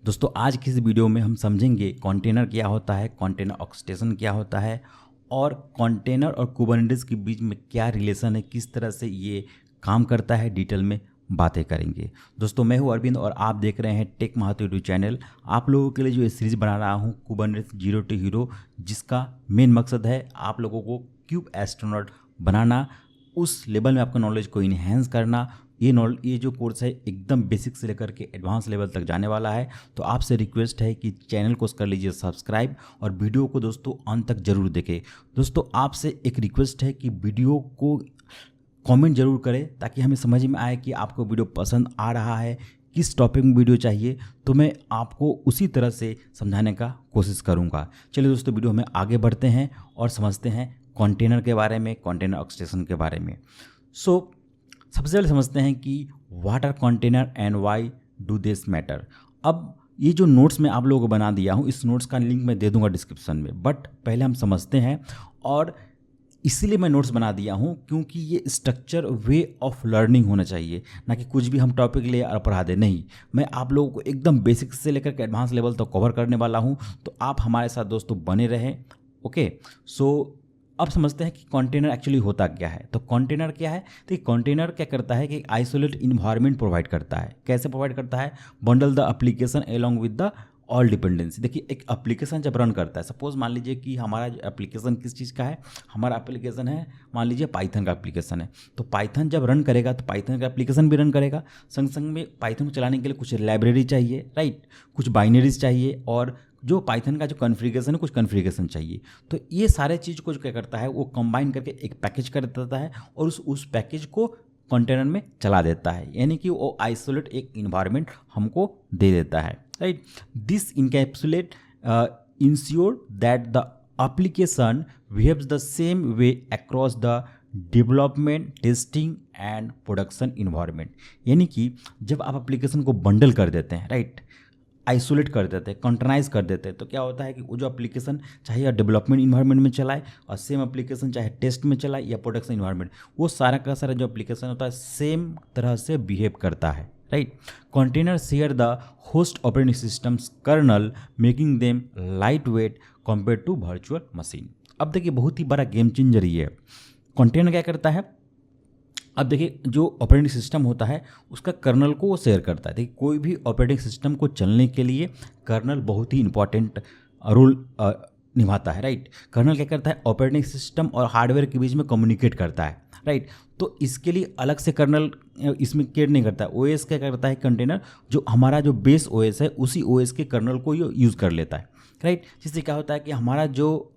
दोस्तों आज की इस वीडियो में हम समझेंगे कंटेनर क्या होता है, कंटेनर ऑर्केस्ट्रेशन क्या होता है और कंटेनर और कुबरनेटिस के बीच में क्या रिलेशन है, किस तरह से ये काम करता है, डिटेल में बातें करेंगे। दोस्तों मैं हूं अरविंद और आप देख रहे हैं टेक महतो यूट्यूब चैनल। आप लोगों के लिए जो ये सीरीज बना रहा हूं कुबरनेटिस जीरो टू हीरो, जिसका मेन मकसद है आप लोगों को क्यूब एस्ट्रोनॉट बनाना, उस लेवल में आपका नॉलेज को इन्हेंस करना। ये जो कोर्स है एकदम बेसिक से लेकर के एडवांस लेवल तक जाने वाला है। तो आपसे रिक्वेस्ट है कि चैनल को कर लीजिए सब्सक्राइब और वीडियो को दोस्तों अंत तक जरूर देखें। दोस्तों आपसे एक रिक्वेस्ट है कि वीडियो को कमेंट जरूर करें ताकि हमें समझ में आए कि आपको वीडियो पसंद आ रहा है, किस टॉपिक में वीडियो चाहिए, तो मैं आपको उसी तरह से समझाने का कोशिश करूँगा। चलिए दोस्तों वीडियो में आगे बढ़ते हैं और समझते हैं कंटेनर के बारे में, कंटेनर ऑर्केस्ट्रेशन के बारे में। सबसे पहले समझते हैं कि what are container and why do this matter. अब ये जो नोट्स मैं आप लोगों को बना दिया हूँ, इस नोट्स का लिंक मैं दे दूंगा डिस्क्रिप्शन में, बट पहले हम समझते हैं। और इसीलिए मैं नोट्स बना दिया हूँ क्योंकि ये स्ट्रक्चर वे ऑफ लर्निंग होना चाहिए, ना कि कुछ भी हम टॉपिक ले और पढ़ा दे। नहीं, मैं आप लोगों को एकदम बेसिक से लेकर के एडवांस लेवल तक कवर करने वाला हूँ, तो आप हमारे साथ दोस्तों बने रहें। ओके, अब समझते हैं कि कंटेनर एक्चुअली होता क्या है। तो कंटेनर क्या है? तो ये कंटेनर क्या करता है कि एक आइसोलेट इन्वायरमेंट प्रोवाइड करता है। कैसे प्रोवाइड करता है? Bundle the application along with the all dependency. देखिए एक एप्लीकेशन जब रन करता है, सपोज मान लीजिए कि हमारा एप्लीकेशन किस चीज़ का है, हमारा एप्लीकेशन है मान लीजिए पाइथन का एप्लीकेशन है। तो पाइथन जब रन करेगा तो पाइथन का एप्लीकेशन भी रन करेगा। संग संग में पाइथन को चलाने के लिए कुछ लाइब्रेरी चाहिए, राइट, कुछ बाइनरीज चाहिए, और जो पाइथन का जो कॉन्फ़िगरेशन है कुछ कॉन्फ़िगरेशन चाहिए। तो ये सारे चीज़ को जो क्या करता है वो कंबाइन करके एक पैकेज कर देता है और उस पैकेज को कंटेनर में चला देता है, यानी कि वो आइसोलेट एक इन्वायरमेंट हमको दे देता है, right. This encapsulate ensure that the application behaves the same way across the development, testing and production environment. यानी कि जब आप एप्लीकेशन को बंडल कर देते हैं, राइट, आइसोलेट कर देते हैं, कंटेनराइज कर देते हैं, तो क्या होता है कि वो जो एप्लीकेशन चाहे डेवलपमेंट इन्वायरमेंट में चलाए और सेम एप्लीकेशन चाहे टेस्ट में चलाए या प्रोडक्शन इन्वायरमेंट, वो सारा का सारा जो एप्लीकेशन होता है सेम तरह से बिहेव करता है, right. Container share the host operating systems kernel, making them light weight compare to virtual machine. अब देखिए बहुत ही बड़ा गेम चेंजर ये है। कंटेनर क्या करता है? अब देखिए जो ऑपरेटिंग सिस्टम होता है उसका कर्नल को वो शेयर करता है। देखिए कोई भी ऑपरेटिंग सिस्टम को चलने के लिए कर्नल बहुत ही इंपॉर्टेंट रोल निभाता है, राइट। कर्नल क्या करता है? ऑपरेटिंग सिस्टम और हार्डवेयर के बीच में कम्युनिकेट करता है, राइट। तो इसके लिए अलग से कर्नल इसमें केयर नहीं करता है। ओएस क्या करता है? कंटेनर जो हमारा जो बेस ओएस है उसी ओएस के कर्नल को यूज़ कर लेता है, राइट। जिससे क्या होता है कि हमारा जो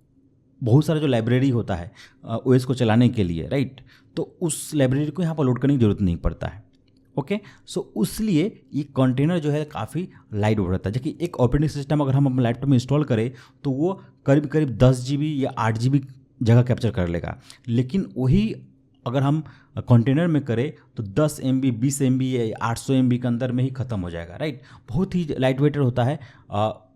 बहुत सारा जो लाइब्रेरी होता है ओएस को चलाने के लिए, राइट, तो उस लाइब्रेरी को यहाँ पर लोड करने की जरूरत नहीं पड़ता है। ओके, इसलिए ये कंटेनर जो है काफ़ी लाइट वेट रहता है। जबकि एक ऑपरेटिंग सिस्टम अगर हम अपने लैपटॉप में इंस्टॉल करें तो वो करीब करीब 10 GB या 8 GB जगह कैप्चर कर लेगा, लेकिन वही अगर हम कंटेनर में करें तो 10 MB 20 MB या 800 MB के अंदर में ही ख़त्म हो जाएगा, राइट। बहुत ही लाइट वेटर होता है।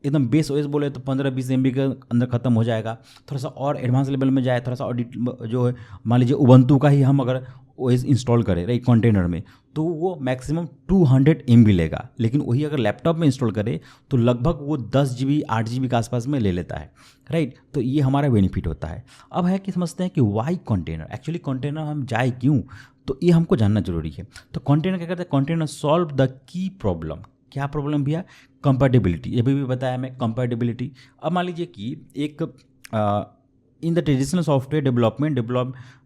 एकदम बेस ओएस बोले तो 15-20 MB के अंदर ख़त्म हो जाएगा। थोड़ा सा और एडवांस लेवल में जाए, थोड़ा सा ऑडिट जो है मान लीजिए उबंटू का ही हम अगर ओएस इंस्टॉल करें, राइट, कंटेनर में, तो वो मैक्सिमम 200 MB लेगा। लेकिन वही अगर लैपटॉप में इंस्टॉल करें तो लगभग वो 10 GB 8 GB के आसपास में ले लेता है, राइट। तो ये हमारा बेनिफिट होता है। अब है कि समझते हैं कि वाई कंटेनर, एक्चुअली कंटेनर हम जाए क्यों, तो ये हमको जानना जरूरी है। तो कंटेनर क्या करता है? Container solve the key problem. क्या प्रॉब्लम भैया? कंपैटिबिलिटी। ये भी बताया मैं, कंपैटिबिलिटी। अब मान लीजिए कि एक in the traditional software development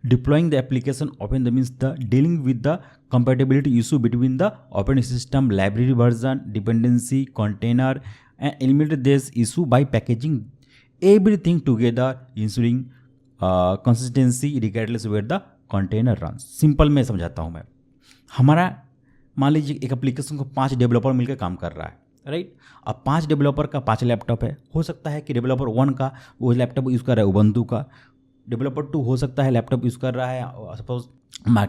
deploying the application often the means the dealing with the compatibility issue between the operating system, library version, dependency, container and eliminate this issue by packaging everything together ensuring consistency regardless where the container run. Simple में समझाता हूँ मैं। हमारा मान लीजिए एक application को 5 developer मिलकर काम कर रहा है, राइट। अब 5 डेवलपर का 5 लैपटॉप है। हो सकता है कि डेवलपर 1 का वो लैपटॉप यूज़ कर रहा है उबंटू का, डेवलपर 2 हो सकता है लैपटॉप यूज़ कर रहा है सपोज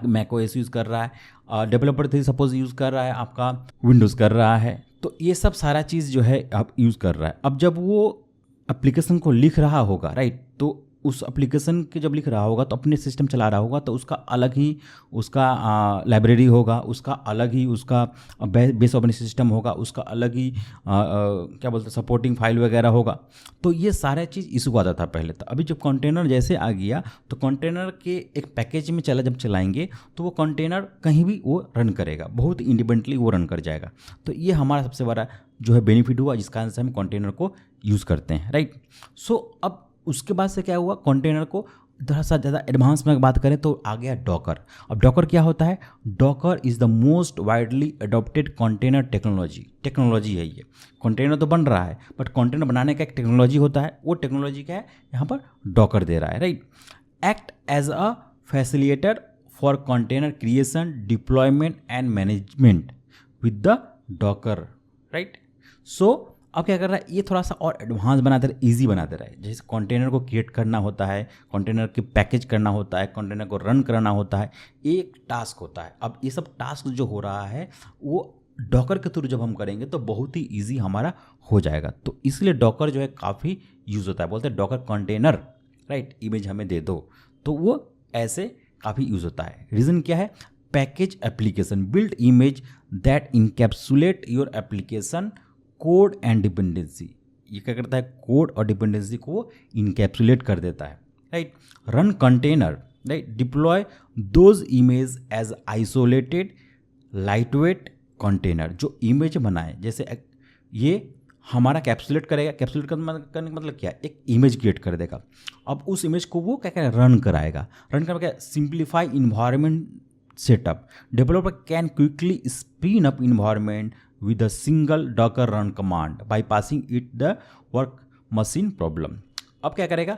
मैक ओएस यूज़ कर रहा है, डेवलपर 3 सपोज यूज़ कर रहा है आपका विंडोज़ कर रहा है। तो ये सब सारा चीज़ जो है आप यूज़ कर रहा है। अब जब वो एप्लीकेशन को लिख रहा होगा, राइट, तो उस एप्लीकेशन के जब लिख रहा होगा तो अपने सिस्टम चला रहा होगा तो उसका अलग ही उसका लाइब्रेरी होगा, उसका अलग ही उसका बेस ऑपरेटिंग सिस्टम होगा, उसका अलग ही क्या बोलते हैं सपोर्टिंग फाइल वगैरह होगा। तो ये सारे चीज़ इशू आता था पहले। तो अभी जब कंटेनर जैसे आ गया तो कंटेनर के एक पैकेज में जब चलाएंगे तो वो कंटेनर कहीं भी वो रन करेगा, बहुत इंडिपेंडेंटली वो रन कर जाएगा। तो ये हमारा सबसे बड़ा जो है बेनिफिट हुआ, जिसका कारण से हम कंटेनर को यूज़ करते हैं, राइट। सो अब उसके बाद से क्या हुआ, कंटेनर को थोड़ा सा ज़्यादा एडवांस में बात करें तो आ गया डॉकर। अब डॉकर क्या होता है, Docker is the most widely adopted container technology है। ये कंटेनर तो बन रहा है बट कंटेनर बनाने का एक टेक्नोलॉजी होता है, वो टेक्नोलॉजी क्या है यहाँ पर डॉकर दे रहा है, right. Act as a facilitator for container creation, deployment and management with the Docker, right. So अब क्या कर रहा है, ये थोड़ा सा और एडवांस बना दे रहा है, ईजी बना दे रहा है। जैसे कंटेनर को क्रिएट करना होता है, कंटेनर के पैकेज करना होता है, कंटेनर को रन करना होता है, एक टास्क होता है। अब ये सब टास्क जो हो रहा है वो डॉकर के थ्रू जब हम करेंगे तो बहुत ही ईजी हमारा हो जाएगा। तो इसलिए डॉकर जो है काफ़ी यूज़ होता है। बोलते हैं डॉकर कंटेनर, राइट, इमेज हमें दे दो, तो वो ऐसे काफ़ी यूज़ होता है। रीज़न क्या है, package application build image that encapsulate your application code and dependency. ये क्या करता है, कोड और डिपेंडेंसी को इनकैप्सुलेट कर देता है, right. Run container, right, deploy those image as isolated lightweight container. जो इमेज बनाए, जैसे ये हमारा कैप्सुलेट करेगा, कैप्सुलेट करने का मतलब क्या, एक इमेज क्रिएट कर देगा। अब उस इमेज को वो क्या करेगा, रन कराएगा। रन करके simplify environment setup, developer can quickly spin up environment with a single docker run command bypassing it the work machine problem। अब क्या करेगा,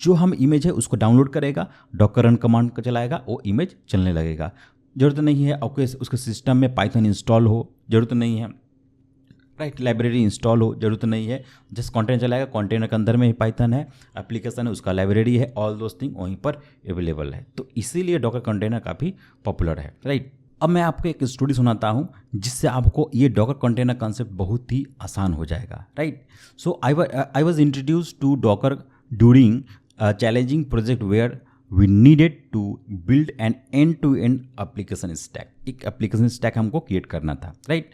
जो हम इमेज है उसको डाउनलोड करेगा, डॉकर रन कमांड को चलाएगा, वो इमेज चलने लगेगा। ज़रूरत नहीं है आपके उसके सिस्टम में पाइथन इंस्टॉल हो, ज़रूरत नहीं है, राइट, लाइब्रेरी इंस्टॉल हो, ज़रूरत नहीं है। जस्ट कंटेनर चलाएगा, कंटेनर के अंदर में ही पाइथन है, एप्लीकेशन है, उसका लाइब्रेरी है, ऑल दोस थिंग वहीं पर अवेलेबल है। तो इसीलिए डॉकर कंटेनर काफ़ी पॉपुलर है, राइट। अब मैं आपको एक स्टोरी सुनाता हूँ जिससे आपको ये डॉकर कंटेनर कॉन्सेप्ट बहुत ही आसान हो जाएगा, right. So I was introduce to Docker during challenging project where we needed to build an end to end application stack. एक एप्लीकेशन स्टैक हमको क्रिएट करना था, right.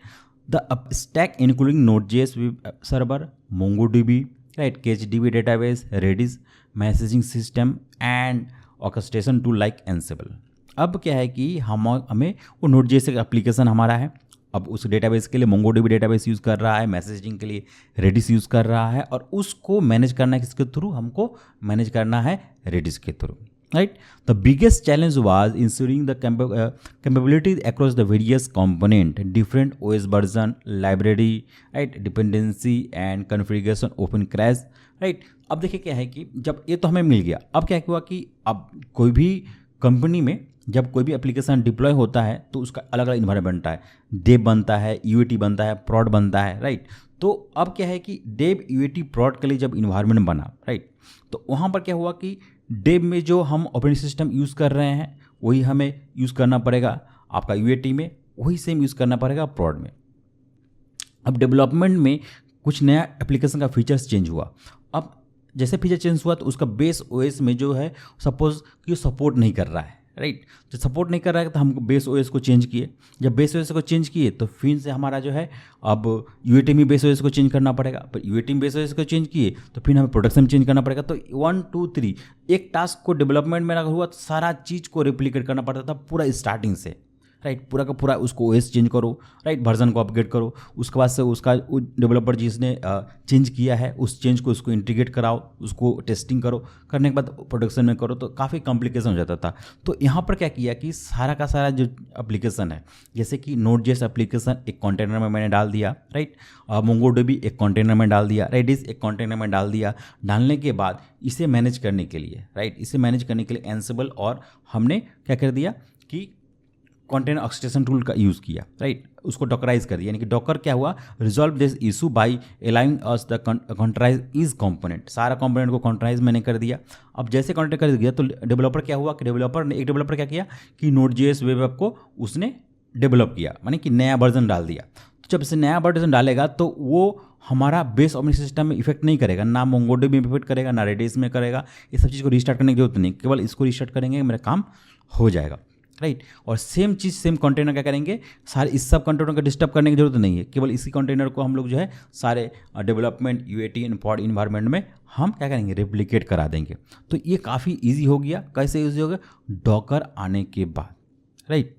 The stack including Node.js web server, MongoDB, right, KHDB database, Redis messaging system and orchestration tool like Ansible. अब क्या है कि हमें वो नोड.js एप्लीकेशन हमारा है, अब उस डेटाबेस के लिए मोंगोडीबी डेटाबेस यूज़ कर रहा है, मैसेजिंग के लिए रेडिस यूज़ कर रहा है, और उसको मैनेज करना है किसके थ्रू, हमको मैनेज करना है रेडिस के through, right. The biggest challenge was ensuring the capabilities across the various component, different OS version, library, right, dependency and configuration open crash, right. अब देखिए क्या है कि जब ये तो हमें मिल गया, अब क्या हुआ कि अब कोई भी कंपनी में जब कोई भी एप्लीकेशन डिप्लॉय होता है तो उसका अलग अलग इन्वायरमेंट बनता है, डेव बनता है, यूएटी बनता है, प्रॉड बनता है, राइट। तो अब क्या है कि डेव, यूएटी, प्रॉड के लिए जब इन्वायरमेंट बना, राइट, तो वहाँ पर क्या हुआ कि डेव में जो हम ऑपरेटिंग सिस्टम यूज़ कर रहे हैं वही हमें यूज़ करना पड़ेगा, आपका यूएटी में वही सेम यूज़ करना पड़ेगा प्रॉड में। अब डेवलपमेंट में कुछ नया एप्लीकेशन का फीचर्स चेंज हुआ। अब जैसे फीचर चेंज हुआ तो उसका बेस ओएस में जो है सपोज कि सपोर्ट नहीं कर रहा है, राइट। जब सपोर्ट नहीं कर रहा है तो हम बेस ओएस को चेंज किए, जब बेस ओएस को चेंज किए तो फिर से हमारा जो है अब यूएटी में बेस ओएस को चेंज करना पड़ेगा, पर यूएटी में बेस ओएस को चेंज किए तो फिर हमें प्रोडक्शन में चेंज करना पड़ेगा। तो 1 2 3 एक टास्क को डेवलपमेंट में अगर हुआ तो सारा चीज़ को रेप्लिकेट करना पड़ता था पूरा स्टार्टिंग से, राइट, पूरा का पूरा उसको ओएस चेंज करो, राइट, वर्जन को अपग्रेड करो, उसके बाद से उसका डेवलपर जिसने चेंज किया है उस चेंज को उसको इंटीग्रेट कराओ, उसको टेस्टिंग करो, करने के बाद प्रोडक्शन में करो, तो काफ़ी कॉम्प्लिकेशन हो जाता था। तो यहाँ पर क्या किया कि सारा का सारा जो एप्लीकेशन है, जैसे कि नोड.js एप्लीकेशन एक कंटेनर में मैंने डाल दिया, राइट, मोंगोडीबी एक कंटेनर में डाल दिया, रेडिस एक कंटेनर में डाल दिया। डालने के बाद इसे मैनेज करने के लिए, राइट, इसे मैनेज करने के लिए एंसिबल और हमने क्या कर दिया कि कंटेनर ऑर्केस्ट्रेशन टूल का यूज़ किया, राइट, उसको डॉकराइज कर दिया। यानी कि डॉकर क्या हुआ, resolve this issue by allowing us the containerize its component, सारा कंपोनेंट को कंट्राइज मैंने कर दिया। अब जैसे कंट्राइज कर दिया तो डेवलपर क्या हुआ कि एक डेवलपर क्या किया कि नोड.js वेब ऐप को उसने डेवलप किया, माने कि नया वर्जन डाल दिया। जब से नया वर्जन डालेगा तो वो हमारा बेस ऑपरेटिंग सिस्टम में इफेक्ट नहीं करेगा, ना मोंगोडीबी में इफेक्ट करेगा, ना रेडिस में करेगा। ये सब चीज़ को रिस्टार्ट करने की जरूरत नहीं, केवल इसको रिस्टार्ट करेंगे मेरा काम हो जाएगा, राइट। और सेम चीज़ सेम कंटेनर क्या करेंगे, सारे इस सब कंटेनर को डिस्टर्ब करने की जरूरत नहीं है, केवल इसी कंटेनर को हम लोग जो है सारे development UAT and pod environment में हम क्या करेंगे, रेप्लिकेट करा देंगे। तो ये काफ़ी ईजी हो गया। कैसे ईजी हो गया, डॉकर आने के बाद, right.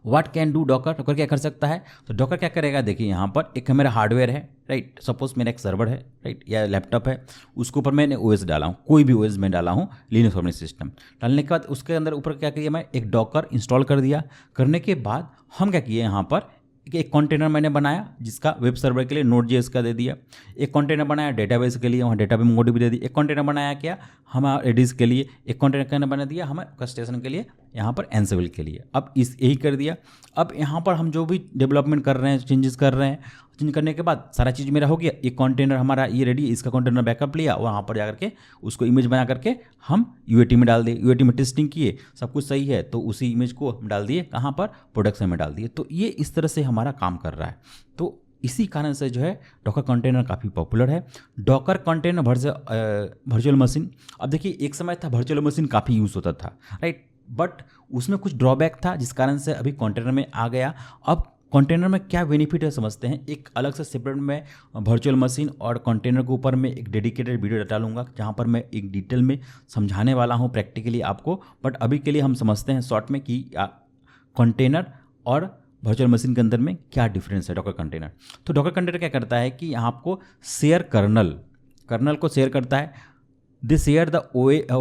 What can do Docker, Docker क्या कर सकता है, तो डॉकर क्या करेगा, देखिए यहाँ पर एक मेरा हार्डवेयर है, राइट। सपोज मेरा एक सर्वर है, राइट, या लैपटॉप है, उसके ऊपर मैंने ओएस डाला हूँ, कोई भी ओएस में डाला हूँ, लिनक्स ऑपरेटिंग सिस्टम डालने के बाद उसके अंदर ऊपर क्या किया, मैं एक डॉकर इंस्टॉल कर दिया। करने के बाद हम क्या किए, यहाँ पर कि एक कंटेनर मैंने बनाया जिसका वेब सर्वर के लिए नोड.js का दे दिया, एक कंटेनर बनाया डेटाबेस के लिए, वहाँ डेटाबेस मोंगोडीबी दे दी, एक कंटेनर बनाया क्या हमारा रेडिस के लिए, एक कंटेनर बना दिया हमारे ऑर्केस्ट्रेशन के लिए, यहाँ पर एंसिबल के लिए। अब इस यही कर दिया। अब यहाँ पर हम जो भी डेवलपमेंट कर रहे हैं, चेंजेस कर रहे हैं, चेंज करने के बाद सारा चीज़ मेरा हो गया। एक कंटेनर हमारा ये रेडी, इसका कंटेनर बैकअप लिया, वहाँ पर जाकर के उसको इमेज बना करके हम यूएटी में डाल दिए, यूएटी में टेस्टिंग किए, सब कुछ सही है तो उसी इमेज को हम डाल दिए कहाँ पर, प्रोडक्शन में डाल दिए। तो ये इस तरह से हमारा काम कर रहा है। तो इसी कारण से जो है डॉकर कंटेनर काफ़ी पॉपुलर है। डॉकर कंटेनर वर्चुअल मशीन, अब देखिए एक समय था वर्चुअल मशीन काफ़ी यूज़ होता था, राइट, बट उसमें कुछ ड्रॉबैक था जिस कारण से अभी कंटेनर में आ गया। अब कंटेनर में क्या बेनिफिट है समझते हैं। एक अलग से सेपरेट में वर्चुअल मशीन और कंटेनर के ऊपर में एक डेडिकेटेड वीडियो डालूंगा जहां पर मैं एक डिटेल में समझाने वाला हूं प्रैक्टिकली आपको। बट अभी के लिए हम समझते हैं शॉर्ट में कि कंटेनर और वर्चुअल मशीन के अंदर में क्या डिफरेंस है डॉकर कंटेनर। तो डॉकर कंटेनर क्या करता है कि यहाँ आपको शेयर कर्नल को शेयर करता है। They share the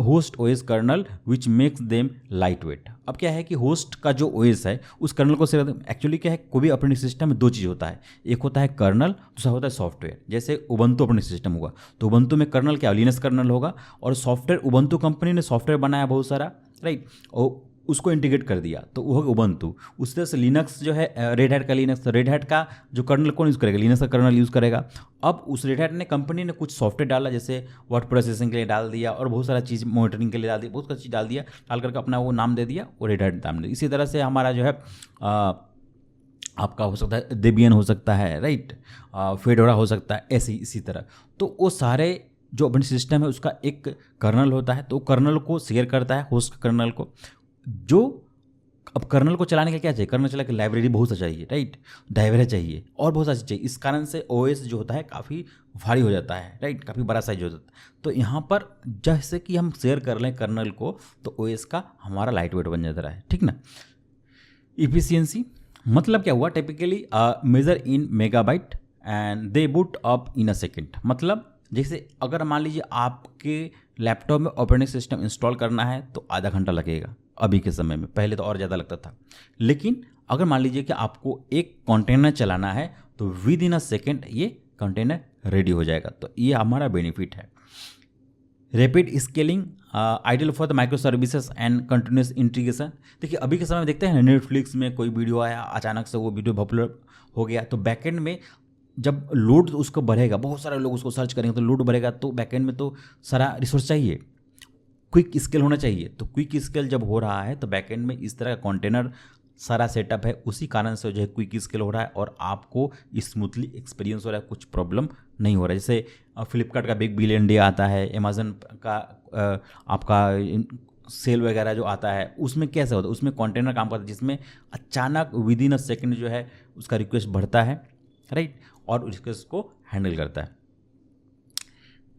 host OS kernel which makes them light weight. अब क्या है कि होस्ट का जो ओएस है उस कर्नल को शेयर, एक्चुअली क्या है, कोई भी ऑपरेटिंग सिस्टम में दो चीज़ होता है, एक होता है कर्नल, दूसरा होता है सॉफ्टवेयर। जैसे उबंटू ऑपरेटिंग सिस्टम हुआ तो उबंटू में कर्नल क्या, लिनक्स कर्नल होगा, और सॉफ्टवेयर उबंटू कंपनी ने सॉफ्टवेयर बनाया बहुत सारा, राइट, और उसको इंटीग्रेट कर दिया तो वो है उबंटू। उस तरह से लिनक्स जो है रेड हैट का लिनक्स, रेड हैट का जो कर्नल कौन यूज़ करेगा, लिनक्स का कर्नल यूज़ करेगा। अब उस रेड हैट ने कंपनी ने कुछ सॉफ्टवेयर डाला, जैसे वर्ड प्रोसेसिंग के लिए डाल दिया और बहुत सारा चीज़ मॉनिटरिंग के लिए डाल दिया, बहुत सारी चीज़ डाल दिया, डाल करके अपना वो नाम दे दिया, वो रेड हैट नाम दे। इसी तरह से हमारा जो है आपका हो सकता है डेबियन हो सकता है, राइट, फेडोरा हो सकता है, ऐसे इसी तरह। तो वो सारे जो ऑपरेटिंग सिस्टम है उसका एक कर्नल होता है, तो कर्नल को शेयर करता है होस्ट कर्नल को। जो अब कर्नल को चलाने के क्या चाहिए, कर्नल चला के लाइब्रेरी बहुत सा चाहिए, राइट, ड्राइवर चाहिए और बहुत सारी चाहिए। इस कारण से ओएस जो होता है काफ़ी भारी हो जाता है, राइट, काफ़ी बड़ा साइज हो जाता है। तो यहाँ पर जैसे कि हम शेयर कर लें कर्नल को तो ओएस का हमारा लाइट वेट बन जाता है, ठीक ना। इफिशियंसी मतलब क्या हुआ, typically measure in megabyte and they boot up in a second. मतलब जैसे अगर मान लीजिए आपके लैपटॉप में ऑपरेटिंग सिस्टम इंस्टॉल करना है तो आधा घंटा लगेगा अभी के समय में, पहले तो और ज़्यादा लगता था। लेकिन अगर मान लीजिए कि आपको एक कंटेनर चलाना है तो विद इन अ सेकेंड ये कंटेनर रेडी हो जाएगा। तो ये हमारा बेनिफिट है। Rapid scaling ideal for the micro services and continuous integration. देखिए अभी के समय में देखते हैं नेटफ्लिक्स में कोई वीडियो आया, अचानक से वो वीडियो पॉपुलर हो गया, तो बैकएंड में जब लोड उसको बढ़ेगा, बहुत सारे लोग उसको सर्च करेंगे तो लोड बढ़ेगा, तो बैकएंड में तो सारा रिसोर्स चाहिए, क्विक स्केल होना चाहिए। तो क्विक स्केल जब हो रहा है तो बैकएंड में इस तरह का कंटेनर सारा सेटअप है, उसी कारण से जो है क्विक स्केल हो रहा है और आपको स्मूथली एक्सपीरियंस हो रहा है, कुछ प्रॉब्लम नहीं हो रहा है। जैसे फ्लिपकार्ट का बिग बिलियन डे आता है, अमेजन का आपका सेल वगैरह जो आता है, उसमें कैसा होता है, उसमें कंटेनर काम करता है जिसमें अचानक विद इन अ सेकेंड जो है उसका रिक्वेस्ट बढ़ता है, राइट, और उस रिक्वेस्ट को हैंडल करता है,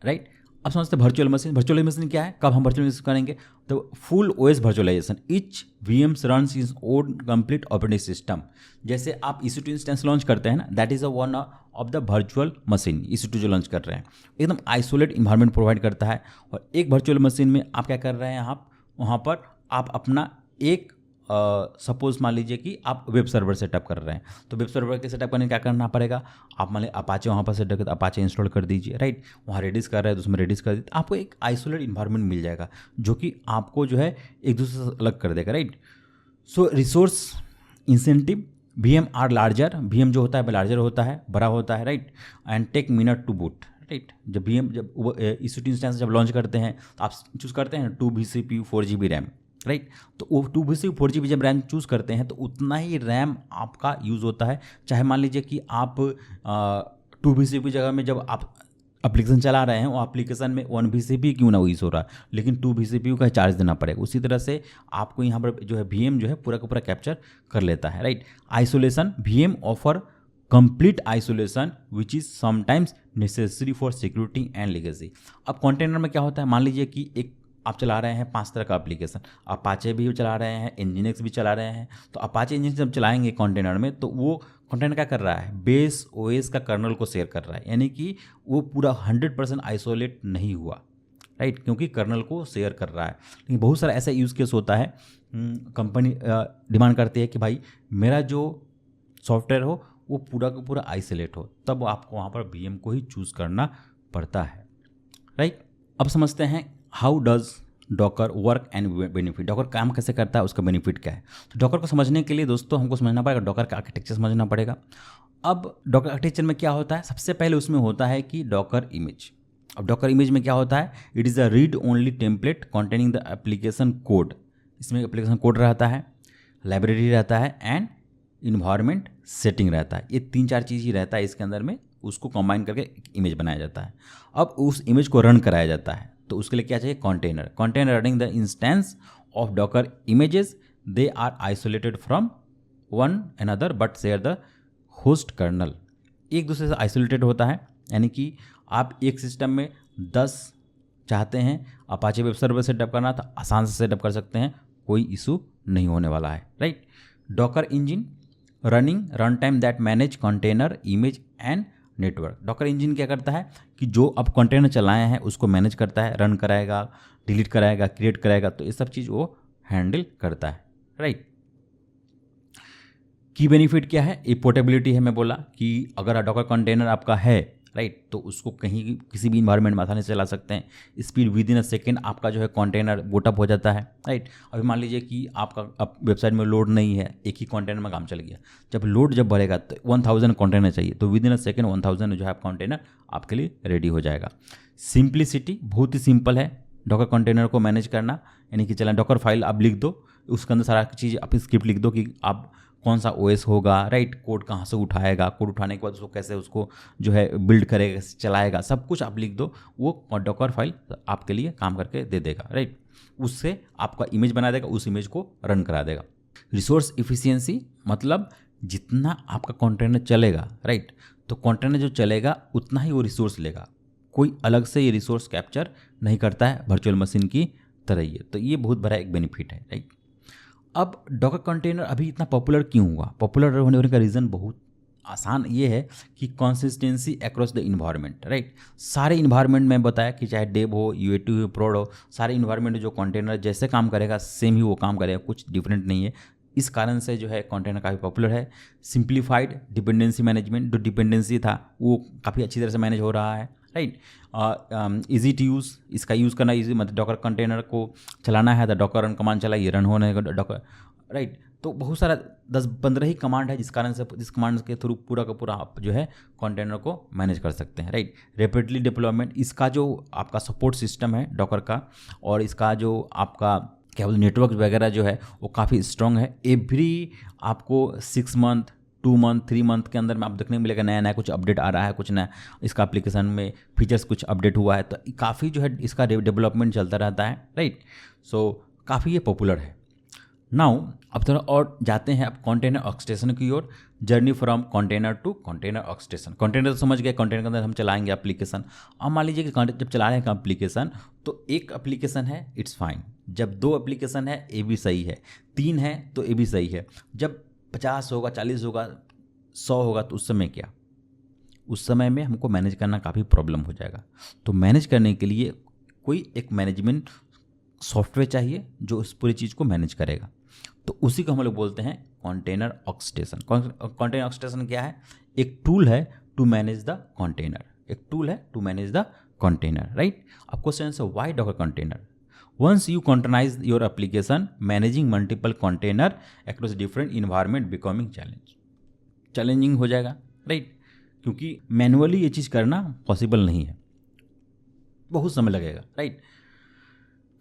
राइट। अब समझते हैं वर्चुअल मशीन क्या है, कब हम वर्चुअल मशीन करेंगे, तो full OS virtualization, each VMs runs is own complete operating system. जैसे आप EC2 इंस्टेंस लॉन्च करते हैं ना, that is a one of the virtual machine. EC2 जो लॉन्च कर रहे हैं एकदम आइसोलेट इन्वायरमेंट प्रोवाइड करता है, और एक वर्चुअल मशीन में आप क्या कर रहे हैं, आप वहाँ पर आप अपना एक सपोज मान लीजिए कि आप वेब सर्वर सेटअप कर रहे हैं, तो वेब सर्वर के सेटअप करने क्या करना पड़ेगा, आप मान लीजिए अपाचे वहाँ पर सेटअप कर, अपाचे इंस्टॉल कर दीजिए, राइट, वहाँ रेडिस कर रहे हैं तो उसमें रेडिस कर दीजिए, आपको एक आइसोलेट इन्वायरमेंट मिल जाएगा जो कि आपको जो है एक दूसरे से अलग कर देगा, right. So resource intensive, VM are larger, VM जो होता है लार्जर होता है, बड़ा होता है, right, and take minute to boot, right. जब EC2 इंस्टेंस जब लॉन्च करते हैं तो आप चूज़ करते हैं 2 GB CPU 4 GB RAM, right. तो वो 2 4 GB जब रैम चूज़ करते हैं तो उतना ही रैम आपका यूज़ होता है। चाहे मान लीजिए कि आप 2 की जगह में जब आप एप्लीकेशन चला रहे हैं, वो एप्लीकेशन में 1 क्यों ना यूज़ हो रहा है, लेकिन 2 का चार्ज देना पड़ेगा। उसी तरह से आपको यहाँ पर जो है VM जो है पूरा का पूरा कैप्चर कर लेता है, right. Isolation, VM offer complete isolation which is sometimes necessary for security and legacy. अब कंटेनर में क्या होता है, मान लीजिए कि एक आप चला रहे हैं 5 तरह का एप्लीकेशन, अपाचे भी चला रहे हैं, Nginx भी चला रहे हैं। तो अपाचे Nginx जब चलाएंगे कंटेनर में तो वो कंटेनर क्या कर रहा है, बेस OS का कर्नल को शेयर कर रहा है, यानी कि वो पूरा 100% आइसोलेट नहीं हुआ, राइट, क्योंकि कर्नल को शेयर कर रहा है। लेकिन बहुत सारा ऐसा यूज़ केस होता है, कंपनी डिमांड करती है कि भाई मेरा जो सॉफ्टवेयर हो वो पूरा का पूरा आइसोलेट हो, तब आपको वहाँ पर VM को ही चूज़ करना पड़ता है, राइट। अब समझते हैं how does Docker work and benefit, Docker काम कैसे करता है, उसका बेनिफिट क्या है। तो डॉकर को समझने के लिए दोस्तों हमको समझना पड़ेगा, डॉकर का आर्किटेक्चर समझना पड़ेगा। अब डॉकर आर्किटेक्चर में क्या होता है, सबसे पहले उसमें होता है कि डॉकर इमेज। अब डॉकर इमेज में क्या होता है, it is a read only template containing the application code. इसमें एप्लीकेशन कोड रहता है, लाइब्रेरी रहता है एंड इन्वायरमेंट सेटिंग रहता है। ये 3-4 चीज़ ही रहता है इसके अंदर में, उसको कंबाइन करके एक इमेज बनाया जाता है। अब उस इमेज को रन कराया जाता है, तो उसके लिए क्या चाहिए, container. Container running the instance of Docker images, they are isolated from one another but share the host kernel. एक दूसरे से आइसोलेटेड होता है, यानी कि आप एक सिस्टम में 10 चाहते हैं अपाचे वेब सर्वर सेटअप करना, तो आसान से सेटअप कर सकते हैं, कोई इशू नहीं होने वाला है, right. Docker engine running run time that manage container image and network. Docker engine क्या करता है कि जो आप कंटेनर चलाए हैं उसको मैनेज करता है, रन कराएगा, डिलीट कराएगा, क्रिएट कराएगा, तो ये सब चीज़ वो हैंडल करता है, राइट। की बेनिफिट क्या है, ये पोर्टेबिलिटी है। मैं बोला कि अगर डॉकर कंटेनर आपका है, राइट, तो उसको कहीं किसी भी इन्वायरमेंट में आसानी से चला सकते हैं। Speed with in a second आपका जो है कंटेनर बूटअप हो जाता है, राइट। अभी मान लीजिए कि आपका अब वेबसाइट में लोड नहीं है, एक ही कंटेनर में काम चल गया, जब लोड जब बढ़ेगा तो 1000 कंटेनर चाहिए, तो विद इन अ सेकेंड 1000 जो है कंटेनर आपके लिए रेडी हो जाएगा। सिंप्लिसिटी, बहुत ही सिंपल है डॉकर कंटेनर को मैनेज करना, यानी कि चला डॉकर फाइल आप लिख दो, उसके अंदर सारा चीज़ आप स्क्रिप्ट लिख दो कि आप कौन सा OS होगा, राइट, कोड कहाँ से उठाएगा, कोड उठाने के बाद उसको कैसे उसको जो है बिल्ड करेगा, चलाएगा, सब कुछ आप लिख दो, वो डॉकर फाइल आपके लिए काम करके दे देगा, राइट। उससे आपका इमेज बना देगा, उस इमेज को रन करा देगा। रिसोर्स इफिशियंसी, मतलब जितना आपका कंटेनर चलेगा, राइट, तो कंटेनर जो चलेगा उतना ही वो रिसोर्स लेगा, कोई अलग से ये रिसोर्स कैप्चर नहीं करता है वर्चुअल मशीन की तरह ही है। तो ये बहुत बड़ा एक बेनिफिट है, राइट। अब डॉकर कंटेनर अभी इतना पॉपुलर क्यों हुआ, पॉपुलर होने का रीज़न बहुत आसान ये है कि consistency across the environment, right. सारे इन्वायरमेंट में बताया कि चाहे डेव हो, UAT हो, प्रोड हो, सारे इन्वायरमेंट जो कंटेनर जैसे काम करेगा सेम ही वो काम करेगा, कुछ डिफरेंट नहीं है। इस कारण से जो है कंटेनर काफ़ी पॉपुलर है। सिंप्लीफाइड डिपेंडेंसी मैनेजमेंट, जो डिपेंडेंसी था वो काफ़ी अच्छी तरह से मैनेज हो रहा है, राइट। ईजी टू यूज़, इसका यूज़ करना ईजी, मतलब डॉकर कंटेनर को चलाना है तो डॉकर रन कमांड चलाइए, रन होने का डॉकर, राइट। तो बहुत सारा 10-15 ही कमांड है जिस कारण से जिस कमांड के थ्रू पूरा का पूरा आप जो है कंटेनर को मैनेज कर सकते हैं, राइट। रैपिडली डिप्लॉयमेंट, इसका जो आपका सपोर्ट सिस्टम है डॉकर का, और इसका जो आपका क्या बोलते नेटवर्क वगैरह जो है वो काफ़ी स्ट्रॉन्ग है। एवरी आपको 6 मंथ, 2 मंथ, 3 मंथ के अंदर में आप देखने मिलेगा नया नया कुछ अपडेट आ रहा है, कुछ नया इसका एप्लीकेशन में फीचर्स कुछ अपडेट हुआ है, तो काफ़ी जो है इसका डेवलपमेंट चलता रहता है, राइट। सो काफ़ी ये पॉपुलर है। नाउ अब थोड़ा और जाते हैं अब कंटेनर ऑर्केस्ट्रेशन की ओर, journey from container to container orchestration. Container तो समझ गए, कंटेनर के अंदर हम चलाएंगे एप्लीकेशन। अब मान लीजिए कि जब चला रहे हैं एप्लीकेशन, तो एक एप्लीकेशन है इट्स फाइन, जब 2 एप्लीकेशन है ये भी सही है, 3 है तो ये भी सही है, जब 50 होगा, 40 होगा, 100 होगा, तो उस समय क्या, उस समय में हमको मैनेज करना काफ़ी प्रॉब्लम हो जाएगा। तो मैनेज करने के लिए कोई एक मैनेजमेंट सॉफ्टवेयर चाहिए जो इस पूरी चीज़ को मैनेज करेगा, तो उसी को हम लोग बोलते हैं कंटेनर ऑर्केस्ट्रेशन। कंटेनर ऑर्केस्ट्रेशन क्या है, एक टूल है टू मैनेज द कंटेनर, एक टूल है to manage the container, right. अब क्वेश्चन है why Docker container. Once you containerize your application, managing multiple container across different environment becoming challenging हो जाएगा, राइट, क्योंकि मैनुअली ये चीज़ करना पॉसिबल नहीं है, बहुत समय लगेगा, right.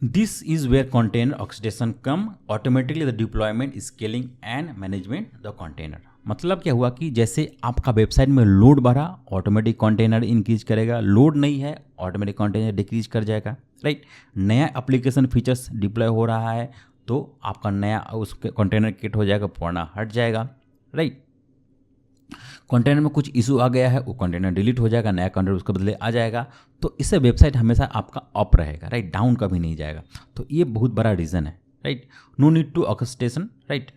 This is where container orchestration come automatically the deployment scaling and management the container. मतलब क्या हुआ कि जैसे आपका वेबसाइट में लोड बढ़ा, ऑटोमेटिक कंटेनर इंक्रीज करेगा, लोड नहीं है ऑटोमेटिक कंटेनर डिक्रीज कर जाएगा, राइट। नया एप्लीकेशन फीचर्स डिप्लॉय हो रहा है तो आपका नया उस कंटेनर किट हो जाएगा, पुराना हट जाएगा, राइट। कंटेनर में कुछ इशू आ गया है, वो कंटेनर डिलीट हो जाएगा, नया कंटेनर उसके बदले आ जाएगा। तो इससे वेबसाइट हमेशा आपका अप रहेगा, राइट, डाउन कभी नहीं जाएगा। तो ये बहुत बड़ा रीज़न है, right. No need to orchestration, right,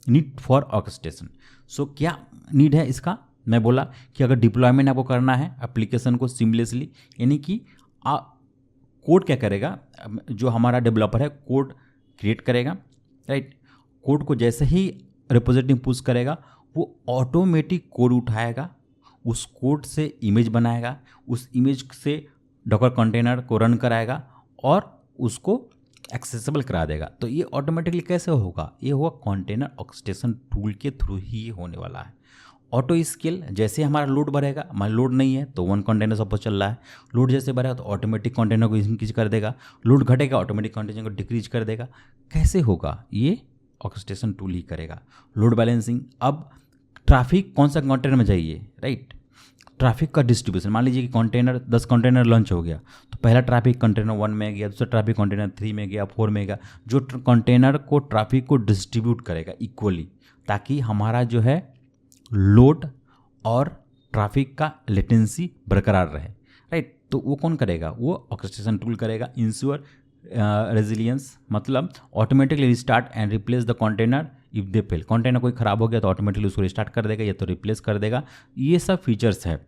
need for orchestration. So क्या नीड है इसका? मैं बोला कि अगर डिप्लॉयमेंट आपको करना है एप्लीकेशन को सीमलेसली, यानी कि कोड क्या करेगा, जो हमारा डेवलपर है कोड क्रिएट करेगा, राइट। कोड को जैसे ही रिपोजिटरी में पुश करेगा वो ऑटोमेटिक कोड उठाएगा, उस कोड से इमेज बनाएगा, उस इमेज से डॉकर कंटेनर को रन कराएगा और उसको एक्सेसिबल करा देगा। तो ये ऑटोमेटिकली कैसे होगा? ये होगा कंटेनर ऑर्केस्ट्रेशन टूल के थ्रू ही होने वाला है। ऑटो स्केल, जैसे हमारा लोड बढ़ेगा, मान लोड नहीं है तो 1 कंटेनर सपोज चल रहा है, लोड जैसे बढ़ेगा तो ऑटोमेटिक कंटेनर को इंक्रीज कर देगा, लोड घटेगा ऑटोमेटिक कंटेनर को डिक्रीज कर देगा। कैसे होगा? ये ऑर्केस्ट्रेशन टूल ही करेगा। लोड बैलेंसिंग, अब ट्रैफिक कौन सा कंटेनर में चाहिए, राइट, ट्रैफिक का डिस्ट्रीब्यूशन। मान लीजिए कि कंटेनर 10 कंटेनर लॉन्च हो गया तो पहला ट्रैफिक कंटेनर 1 में गया, दूसरा ट्रैफिक कंटेनर 3 में गया, 4 में गया। जो कंटेनर को ट्रैफिक को डिस्ट्रीब्यूट करेगा इक्वली, ताकि हमारा जो है लोड और ट्रैफिक का लेटेंसी बरकरार रहे, राइट। तो वो कौन करेगा? वो ऑर्केस्ट्रेशन टूल करेगा। इंश्योर रेजिलियंस, मतलब automatically restart and replace the container if they fail. Container कोई ख़राब हो गया तो ऑटोमेटिकली उसको रिस्टार्ट कर देगा या तो रिप्लेस कर देगा। ये सब फीचर्स है।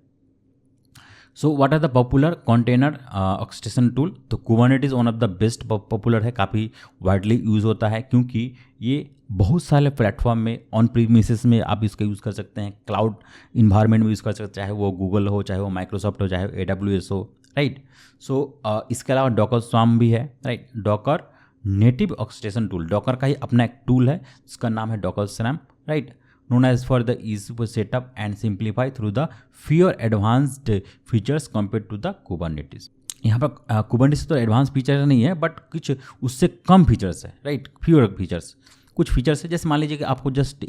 So what are the popular container orchestration tool? तो Kubernetes one of the best popular है, काफ़ी वाइडली यूज़ होता है क्योंकि ये बहुत सारे प्लेटफॉर्म में ऑन प्रीमिसेस में आप इसका यूज़ कर सकते हैं, क्लाउड इन्वायरमेंट में यूज़ कर सकते हैं, चाहे वो गूगल हो, चाहे वो माइक्रोसॉफ्ट हो, चाहे वो AWS हो, राइट। सो इसके अलावा डॉकर स्वाम भी है, right. Docker native orchestration tool, Docker का ही अपना एक टूल है जिसका नाम है Docker swum, right, known as for the easy to set up and simplify through the fewer advanced features compared to the Kubernetes। यहाँ पर Kubernetes तो एडवांस फीचर नहीं है बट कुछ उससे कम फीचर्स है, राइट, फ्यूअर फीचर्स। कुछ फीचर्स है जैसे मान लीजिए कि आपको जस्ट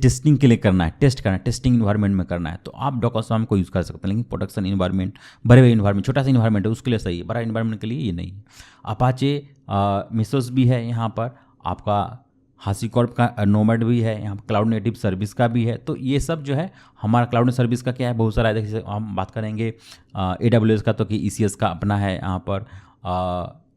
टेस्टिंग के लिए करना है, टेस्ट करना है, टेस्टिंग इन्वायरमेंट में करना है तो आप डॉकर स्वाम को यूज़ कर सकते हैं। लेकिन प्रोडक्शन इन्वायरमेंट, बड़े इन्वायरमेंट, छोटा सा इन्वायरमेंट है उसके लिए सही है, बड़ा इन्वायरमेंट के लिए ये नहीं है। अपाचे मिसोस भी है, यहाँ पर आपका हासीकॉर्प का नोमैड भी है, यहाँ पर क्लाउड नेटिव सर्विस का भी है। तो ये सब जो है हमारा क्लाउड नेटिव सर्विस का क्या है, बहुत सारा है। जैसे हम बात करेंगे AWS का तो कि ECS का अपना है, यहाँ पर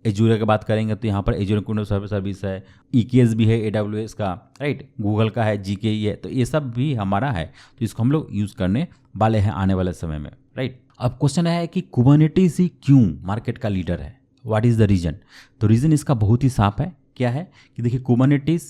एजूर की बात करेंगे तो यहाँ पर एजूर क्लाउड सर्विस है, EKS भी है AWS का, राइट, गूगल का है, GKE है। तो ये सब भी हमारा है, तो इसको हम लोग यूज़ करने वाले हैं आने वाले समय में, राइट। अब क्वेश्चन है कि कुबरनेटिस ही क्यों मार्केट का लीडर है, व्हाट इज़ द रीज़न? तो रीज़न इसका बहुत ही साफ है। क्या है कि देखिए Kubernetes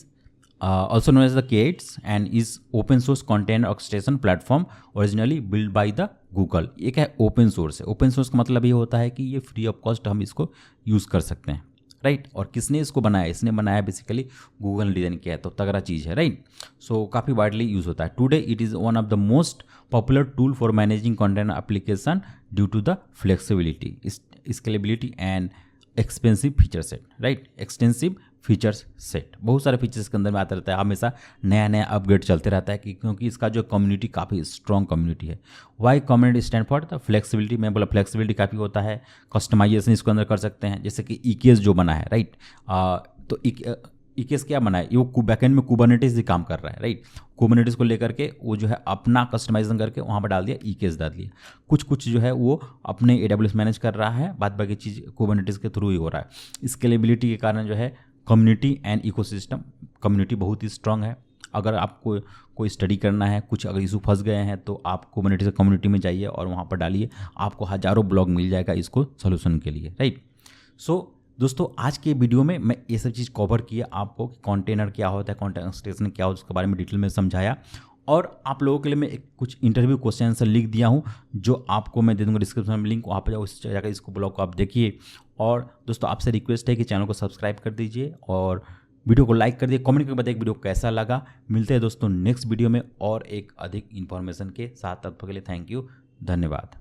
also known as the K8s and is open source container orchestration platform originally built by the Google। ये क्या है? ओपन सोर्स है। ओपन सोर्स का मतलब ये होता है कि ये फ्री ऑफ कॉस्ट हम इसको यूज़ कर सकते हैं, राइट। और किसने इसको बनाया? इसने बनाया बेसिकली गूगल ने डिज़ाइन किया है, तो तगड़ा चीज़ है, राइट। सो काफ़ी वाइडली यूज़ होता है। Today it is one of the most popular tool for managing container application due to the flexibility, scalability and expensive feature set, right, extensive features set. बहुत सारे फीचर्स के अंदर में आता रहता है, हमेशा नया नया अपग्रेड चलते रहता है क्योंकि इसका जो कम्युनिटी काफ़ी स्ट्रॉन्ग कम्युनिटी है। Why community stand for the flexibility. मैं बोला फ्लेक्सिबिलिटी काफ़ी होता है, कस्टमाइजेशन इसके अंदर कर सकते हैं। जैसे कि EKS जो बना है, राइट, तो EKS क्या बना है? वो बैकएंड में कुबरनेटिस ही काम कर रहा है, राइट। कुबरनेटिस को लेकर के वो जो है अपना कस्टमाइजेशन करके वहाँ पर डाल दिया, EKS डाल दिया। कुछ जो है वो अपने AWS मैनेज कर रहा है, बाद बाकी चीज़ कुबरनेटिस के थ्रू ही हो रहा है। स्केलेबिलिटी के कारण जो है कम्युनिटी एंड इकोसिस्टम, कम्युनिटी बहुत ही स्ट्रांग है। अगर आपको कोई स्टडी करना है, कुछ अगर इशू फंस गए हैं तो आप कुबरनेटिस कम्युनिटी में जाइए और वहाँ पर डालिए, आपको हज़ारों ब्लॉग मिल जाएगा इसको सोल्यूशन के लिए, राइट। सो दोस्तों आज के वीडियो में मैं ये सब चीज़ कवर किया आपको कि कंटेनर क्या होता है, कंटेनर ऑर्केस्ट्रेशन क्या होता है, उसके बारे में डिटेल में समझाया। और आप लोगों के लिए मैं कुछ इंटरव्यू क्वेश्चन आंसर लिख दिया हूँ जो आपको मैं दे दूँगा डिस्क्रिप्शन में लिंक, वहाँ पर जाओ, उस जगह इसको ब्लॉग को आप देखिए। और दोस्तों आपसे रिक्वेस्ट है कि चैनल को सब्सक्राइब कर दीजिए और वीडियो को लाइक कर दिए, कमेंट करके बताइए वीडियो कैसा लगा। मिलते हैं दोस्तों नेक्स्ट वीडियो में और एक अधिक इन्फॉर्मेशन के साथ। तब तक के लिए थैंक यू, धन्यवाद।